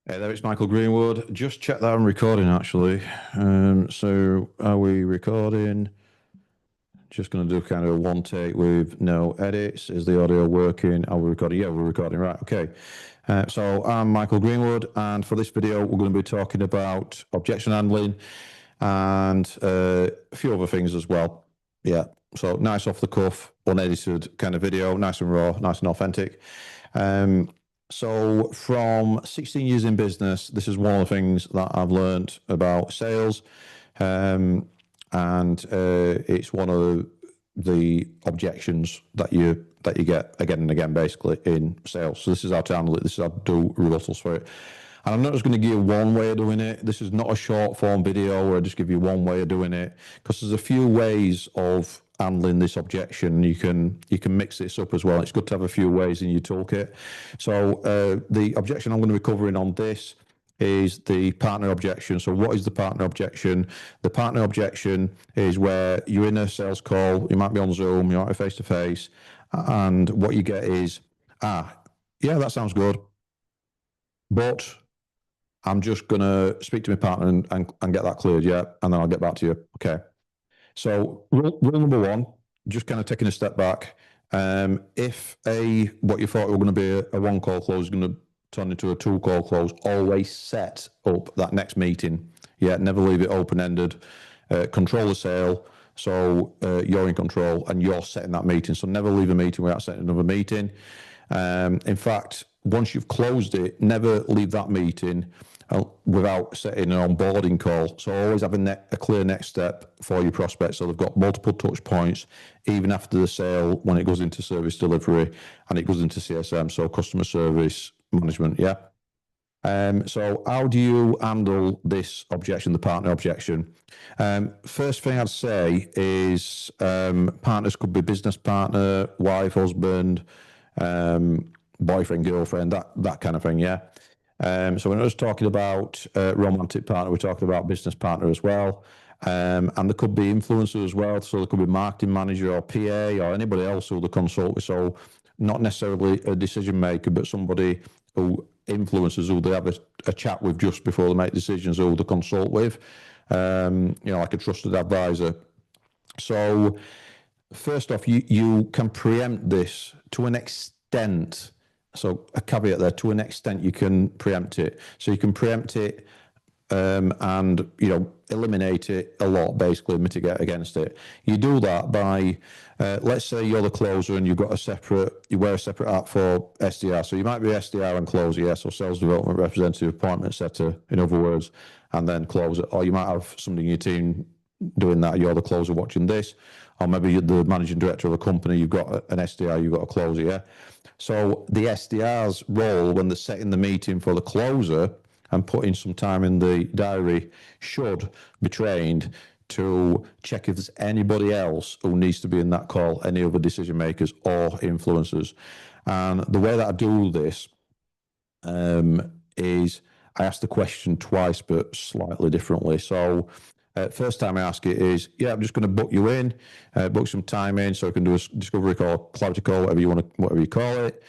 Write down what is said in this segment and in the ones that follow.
Hey there, it's Michael Greenwood. Just check that I'm recording actually. So are we recording? Just going to do kind of one take with no edits. Is the audio working? Are we recording? Yeah, we're recording. Right. Okay. So I'm Michael Greenwood, and for this video, we're going to be talking about objection handling and a few other things as well. Yeah. So nice off the cuff, unedited kind of video, nice and raw, nice and authentic. So from 16 years in business, this is one of the things that I've learned about sales. And it's one of the objections that you get again and again, basically in sales. So this is how to handle it. This is how to do rebuttals for it. And I'm not just going to give you one way of doing it. This is not a short form video where I just give you one way of doing it, because there's a few ways of handling this objection. You can mix this up as well. It's good to have a few ways in your toolkit. So the objection I'm going to be covering on this is the partner objection. So what is the partner objection? The partner objection is where you're in a sales call, you might be on Zoom, you might be face to face, and what you get is, yeah, that sounds good, but I'm just going to speak to my partner and get that cleared, yeah, and then I'll get back to you. Okay. So rule number one, just kind of taking a step back. If what you thought were going to be a one call close is going to turn into a two call close, always set up that next meeting. Yeah, never leave it open ended. Control the sale. So you're in control and you're setting that meeting. So never leave a meeting without setting another meeting. In fact, once you've closed it, never leave that meeting without setting an onboarding call. So always have a clear next step for your prospects, so they've got multiple touch points even after the sale, when it goes into service delivery and it goes into CSM, so customer service management. Yeah. So how do you handle this objection, the partner objection? First thing I'd say is partners could be business partner, wife, husband, boyfriend, girlfriend, that kind of thing. Yeah. So we're not just talking about romantic partner, we're talking about business partner as well. And there could be influencers as well. So there could be marketing manager or PA or anybody else who they consult with. So not necessarily a decision maker, but somebody who influences, who they have a chat with just before they make decisions, who they consult with, like a trusted advisor. So first off, you can preempt this to an extent. So a caveat there, to an extent you can preempt it. So you can preempt it and eliminate it a lot, basically mitigate against it. You do that by let's say you're the closer and you wear a separate hat for SDR. So you might be SDR and closer, yeah, so sales development representative, appointment setter, in other words, and then closer. Or you might have somebody in your team doing that, you're the closer watching this, or maybe you're the managing director of a company, you've got an SDR, you've got a closer, yeah. So the SDR's role when they're setting the meeting for the closer and putting some time in the diary should be trained to check if there's anybody else who needs to be in that call, any other decision makers or influencers. And the way that I do this is I ask the question twice, but slightly differently. So first time I ask it is, yeah, I'm just going to book you in, book some time in so I can do a discovery call, clarity call, whatever you call it.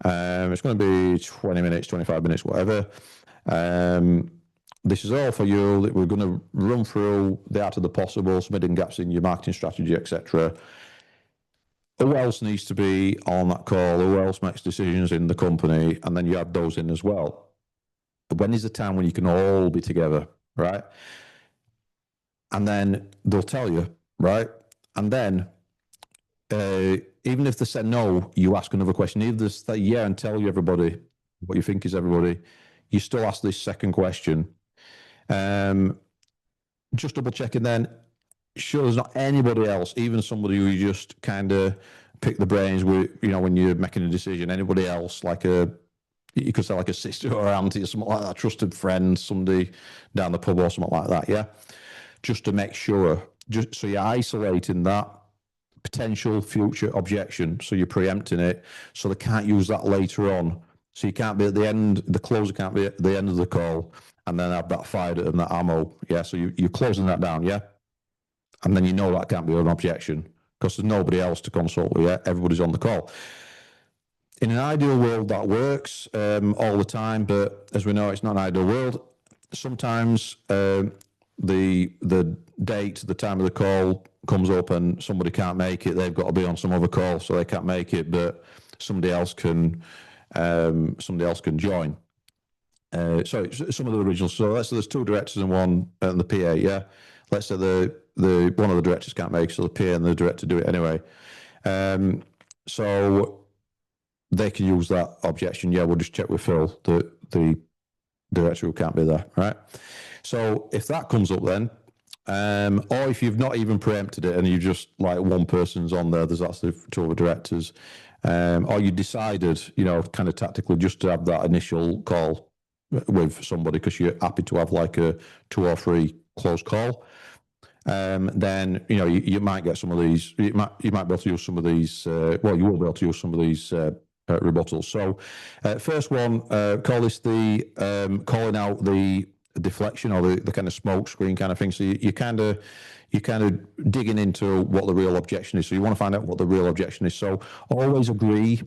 It's going to be 20 minutes, 25 minutes, whatever. This is all for you. That we're going to run through the art of the possible, some hidden gaps in your marketing strategy, etc. Who else needs to be on that call? Who else makes decisions in the company? And then you add those in as well. But when is the time when you can all be together, right? And then they'll tell you, right? And then even if they say no, you ask another question. Either they say yeah and tell you everybody what you think is everybody, you still ask this second question. Just double checking then, sure there's not anybody else, even somebody who you just kind of pick the brains with, when you're making a decision, anybody else, you could say like a sister or auntie or something like that, a trusted friend, somebody down the pub or something like that, yeah? Just to make sure, just so you're isolating that potential future objection, so you're preempting it, so they can't use that later on. So you can't be at the end, the closer can't be at the end of the call and then have that fired at them, that ammo, yeah? So you're closing that down, yeah? And then that can't be an objection because there's nobody else to consult with, yeah? Everybody's on the call. in an ideal world, that works all the time, but as we know, it's not an ideal world. Sometimes the date, the time of the call comes up, and somebody can't make it. They've got to be on some other call, so they can't make it, but somebody else can join. Sorry, some of the originals. So let's say there's two directors and one and the PA. Yeah, let's say the one of the directors can't make it, so the PA and the director do it anyway. So they can use that objection. Yeah, we'll just check with Phil, the director who can't be there, right? So if that comes up then, or if you've not even preempted it and you just like one person's on there, there's actually two other directors, or you decided, you know, kind of tactically just to have that initial call with somebody because you're happy to have like a 2 or 3 close call, then you know you might get some of these. You might be able to use some of these. Well, you will be able to use some of these rebuttals. So, first one, call this the calling out the deflection or the kind of smoke screen kind of thing. So you kind of digging into what the real objection is. So you want to find out what the real objection is. So always agree.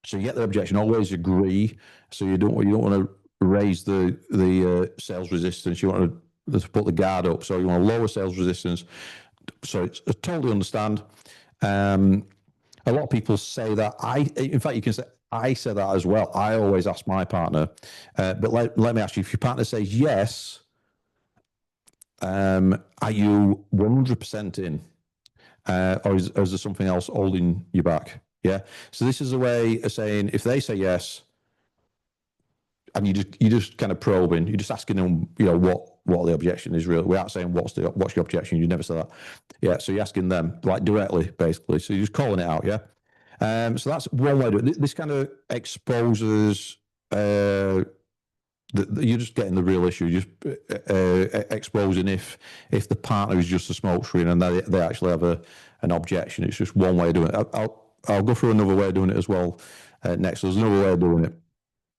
So you get the objection, always agree. So you don't want to raise the sales resistance. You want to put the guard up. So you want to lower sales resistance. So it's totally understand. A lot of people say that. In fact, you can say I say that as well. I always ask my partner, but let me ask you: if your partner says yes, are you 100% in, or is there something else holding you back? Yeah. So this is a way of saying if they say yes, and you just kind of probing, you're just asking them, you know, what the objection is really, without saying what's your objection. You never say that. Yeah. So you're asking them like directly, basically. So you're just calling it out. Yeah. So that's one way to do it. This kind of exposes you're just getting the real issue, just exposing if the partner is just a smoke screen and they actually have an objection. It's just one way of doing it. I'll go through another way of doing it as well next. There's another way of doing it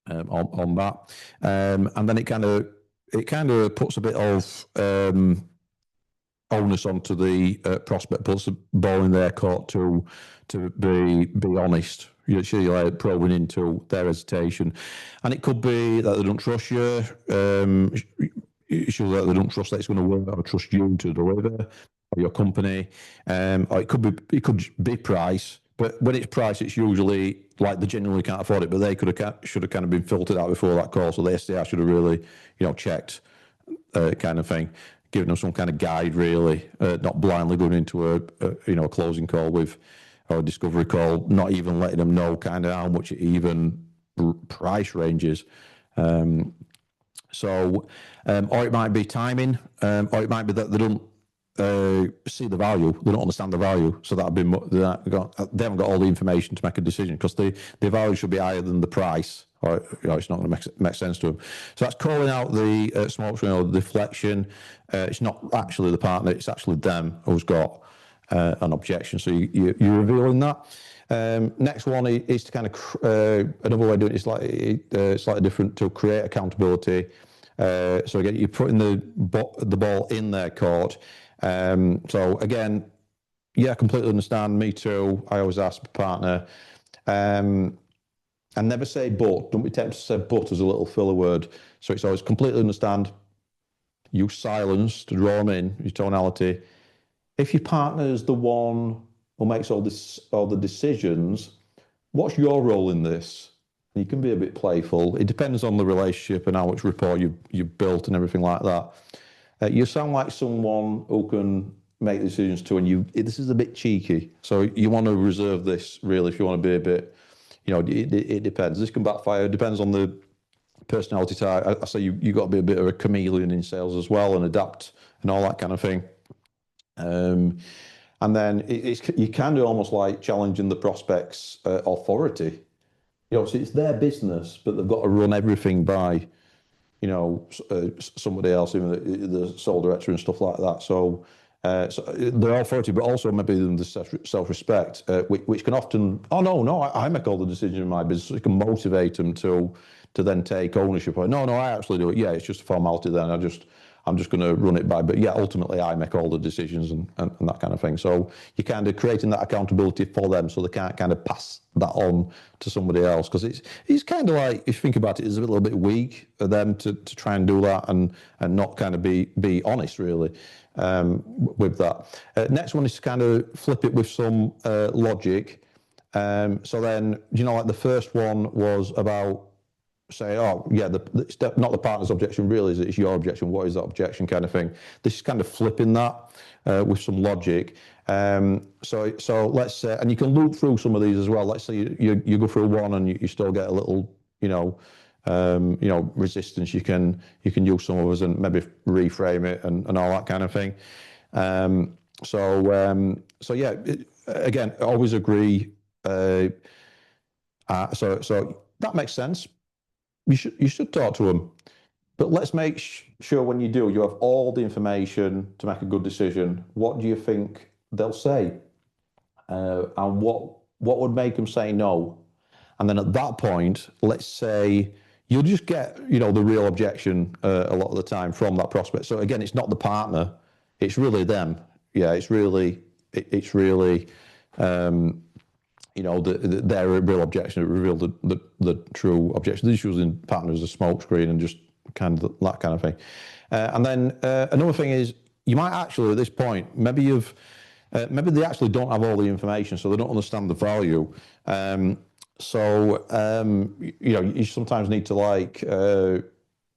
on that, and then it kind of puts a bit of onus onto the prospect, puts the ball in their court to be honest. You're actually like probing into their hesitation, and it could be that they don't trust you. Show that they don't trust that it's going to work, or trust you to deliver, or your company. Or it could be price. But when it's price, it's usually like they genuinely can't afford it, but they should have kind of been filtered out before that call. So the SDR should have really, you know, checked, kind of thing, giving them some kind of guide, really, not blindly going into a closing call or a discovery call, not even letting them know kind of how much it even price ranges. Or it might be timing, or it might be that they don't see the value, they don't understand the value, so they haven't got all the information to make a decision, because the value should be higher than the price, or it's not going to make sense to them. So that's calling out the smoke screen or the deflection. It's not actually the partner, it's actually them who's got an objection. So you're revealing that. Next one is to kind of another way of doing it is slightly different, to create accountability. So again, you're putting the ball in their court. So again, yeah, I completely understand. Me too. I always ask my partner, and never say but. Don't be tempted to say but as a little filler word. So it's always completely understand. Use silence to draw them in, your tonality. If your partner is the one who makes all the decisions, what's your role in this? And you can be a bit playful. It depends on the relationship and how much rapport you've built and everything like that. You sound like someone who can make decisions too, and this is a bit cheeky. So you want to reserve this, really, if you want to be a bit, you know, it depends. This can backfire. It depends on the personality type. I say you got to be a bit of a chameleon in sales as well, and adapt and all that kind of thing. And then you can do almost like challenging the prospect's authority. You know, so it's their business, but they've got to run everything by, you know, somebody else, even the sole director and stuff like that. So their authority, but also maybe the self-respect, which can often, I make all the decisions in my business. So it can motivate them to then take ownership. No, I actually do it. Yeah, it's just a formality then. I'm just going to run it by. But yeah, ultimately I make all the decisions and that kind of thing. So you're kind of creating that accountability for them, so they can't kind of pass that on to somebody else, because it's kind of like, if you think about it, it's a little bit weak for them to try and do that and not kind of be honest really with that. Next one is to kind of flip it with some logic. So then, like the first one was about, say, oh yeah, it's not the partner's objection really, is it's your objection. What is that objection, kind of thing. This is kind of flipping that with some logic. So let's say, and you can loop through some of these as well. Let's say you go through one and you still get a little, resistance. You can use some of us and maybe reframe it and all that kind of thing. So yeah, again, always agree. So that makes sense. You should talk to them, but let's make sure when you do, you have all the information to make a good decision. What do you think they'll say, and what would make them say no? And then at that point, let's say you'll just get the real objection a lot of the time from that prospect. So again, it's not the partner, it's really them. Yeah, it's really their real objection. It revealed the true objection. This was in partners as a smokescreen and just kind of that kind of thing. And then another thing is, you might actually at this point, maybe they actually don't have all the information, so they don't understand the value. You sometimes need to go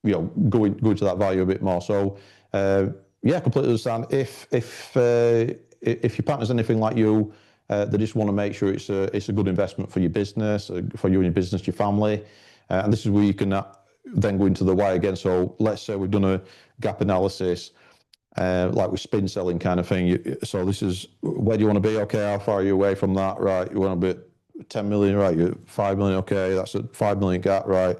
into that value a bit more. So yeah, completely understand. If your partner's anything like you, they just want to make sure it's a good investment for your business, for you and your business, your family. And this is where you can then go into the why again. So let's say we've done a gap analysis, like with spin selling kind of thing. So this is, where do you want to be? Okay, how far are you away from that? Right, you want to be 10 million, right? You're 5 million, okay, that's a 5 million gap, right?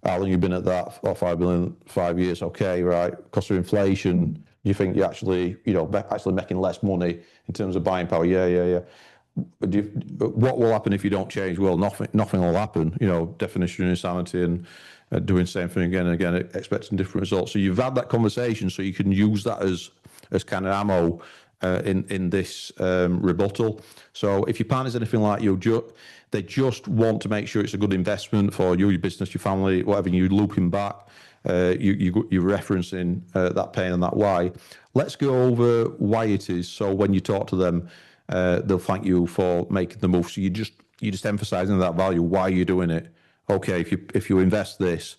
How long you been at that? Or 5 million, 5 years, okay, right? Cost of inflation, do you think you're actually, actually making less money in terms of buying power? Yeah. What will happen if you don't change? Well, nothing will happen. Definition of insanity, and doing the same thing again and again, expecting different results. So you've had that conversation, so you can use that as kind of ammo in this rebuttal. So if your partner's anything like you, they just want to make sure it's a good investment for you, your business, your family, whatever. You looping back, you're referencing that pain and that why. Let's go over why it is. So when you talk to them, they'll thank you for making the move. So you're just emphasizing that value. Why you're doing it. Okay, if you invest this,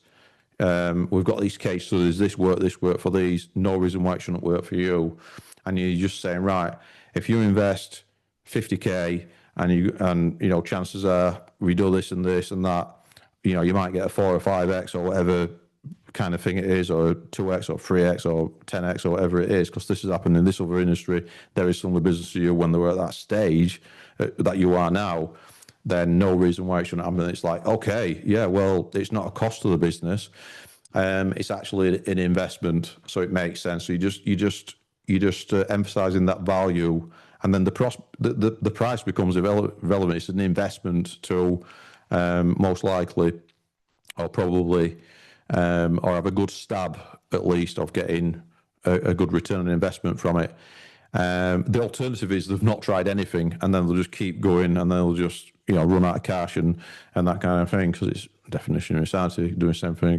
we've got these case studies. This work for these. No reason why it shouldn't work for you. And you're just saying, right, if you invest 50k and chances are we do this and this and that, you might get a 4 or 5x or whatever kind of thing it is, or 2x or 3x or 10x or whatever it is, because this has happened in this other industry. There is some of the business to you when they were at that stage that you are now, then no reason why it shouldn't happen. It's like, okay, yeah, well, it's not a cost to the business. It's actually an investment, so it makes sense. So you just emphasizing that value, and then the price becomes irrelevant. It's an investment to most likely, or probably, or have a good stab at least of getting a good return on investment from it. The alternative is they've not tried anything, and then they'll just keep going, and they'll just run out of cash and that kind of thing, because it's definition of insanity, doing the same thing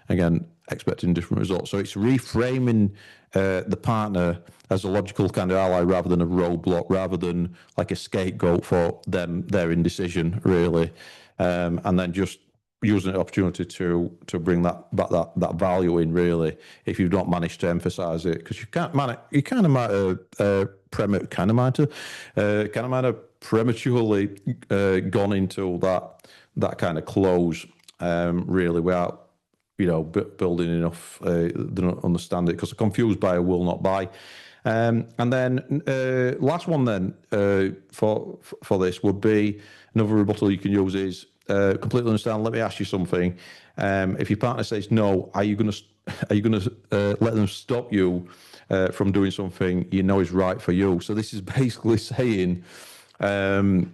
again, expecting different results. So it's reframing the partner as a logical kind of ally rather than a roadblock, rather than like a scapegoat for their indecision, really, and then just using the opportunity to bring that value in, really, if you've not managed to emphasize it, because you kind of might have prematurely gone into that kind of close, really, without building enough. They don't understand it, because a confused buyer will not buy. And then last one then for this would be, another rebuttal you can use is, completely understand. Let me ask you something. If your partner says no, are you going to let them stop you from doing something is right for you? So this is basically saying, let's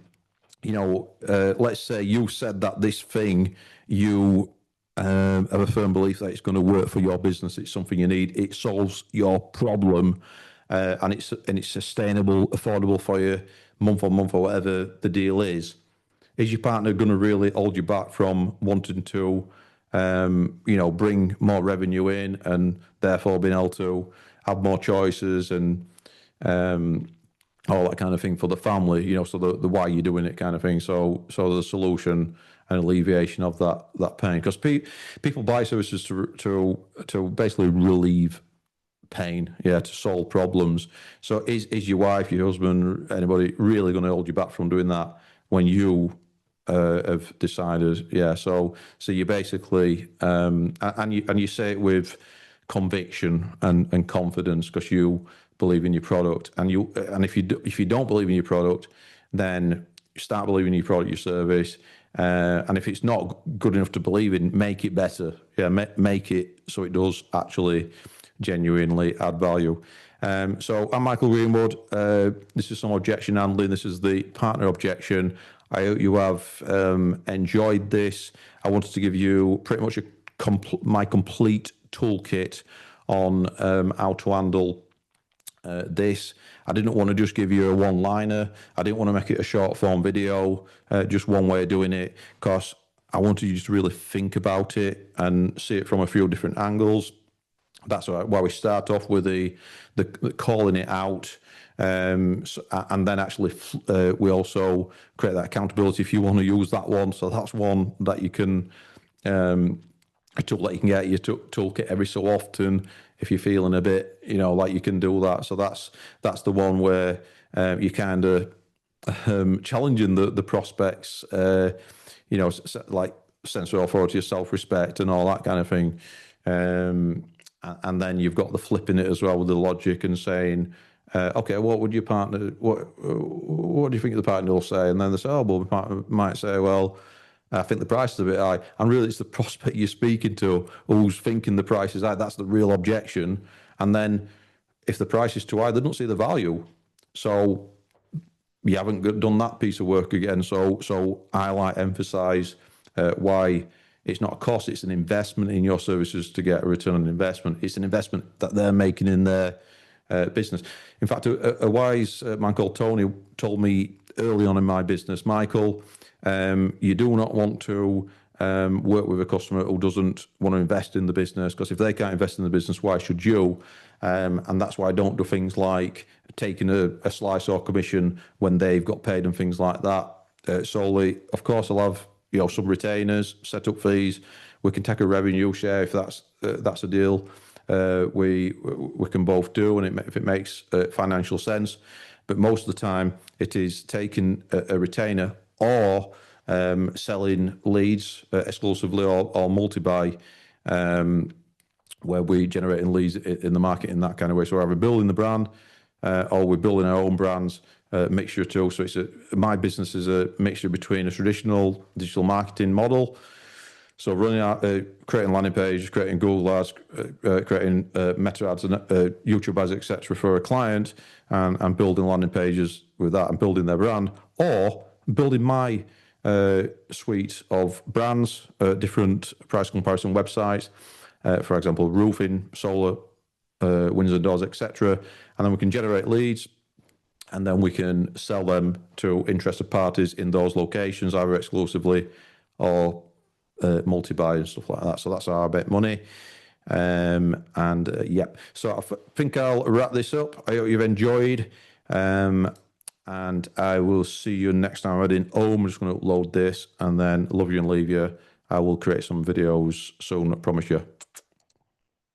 say you said that this thing you have a firm belief that it's going to work for your business. It's something you need. It solves your problem, and it's sustainable, affordable for you, month on month or whatever the deal is your partner going to really hold you back from wanting to, bring more revenue in and therefore being able to have more choices and all that kind of thing for the family, so the why you're doing it kind of thing. So the solution and alleviation of that pain, because people buy services to basically relieve pain, to solve problems. So is your wife, your husband, anybody really going to hold you back from doing that when you have decided? So you basically and you say it with conviction and confidence because you believe in your product, and if you don't believe in your product, then start believing in your product, your service. And if it's not good enough to believe in, make it better. Make it so it does actually genuinely add value. So I'm Michael Greenwood. This is some objection handling. This is the partner objection. I hope you have enjoyed this. I wanted to give you pretty much my complete toolkit on how to handle this. I didn't want to just give you a one-liner. I didn't want to make it a short form video, just one way of doing it, because I wanted you to really think about it and see it from a few different angles. That's why we start off with the calling it out, and then actually we also create that accountability if you want to use that one. So that's one that you can a tool that you can get your toolkit every so often if you're feeling a bit, like you can do that. So that's the one where you're kind of challenging the prospects, like sense of authority, self-respect, and all that kind of thing. And then you've got the flipping it as well with the logic and saying, okay, what would your partner, what do you think the partner will say? And then they say, oh, well, my partner might say, well, I think the price is a bit high. And really, it's the prospect you're speaking to who's thinking the price is high. That's the real objection. And then if the price is too high, they don't see the value. So you haven't done that piece of work again. So I emphasize why it's not a cost, it's an investment in your services to get a return on investment. It's an investment that they're making in their business. In fact, a wise man called Tony told me early on in my business, Michael, you do not want to work with a customer who doesn't want to invest in the business, because if they can't invest in the business, why should you? And that's why I don't do things like taking a slice or commission when they've got paid and things like that solely. Of course, I'll have some retainers, setup fees. We can take a revenue share if that's a deal we can both do, and if it makes financial sense. But most of the time, it is taking a retainer or selling leads exclusively or multi-buy, where we're generating leads in the market in that kind of way. So we're either building the brand or we're building our own brands, mixture too. So my business is a mixture between a traditional digital marketing model, so running out, creating landing pages, creating Google ads, creating Meta ads and YouTube ads, etc. for a client, and building landing pages with that and building their brand, or building my suite of brands, different price comparison websites, for example, roofing, solar, windows and doors, etc. And then we can generate leads, and then we can sell them to interested parties in those locations, either exclusively or multi-buy and stuff like that. So that's how I make money. So I think I'll wrap this up. I hope you've enjoyed. And I will see you next time. I'm heading home. I'm just going to upload this and then love you and leave you. I will create some videos soon, I promise you.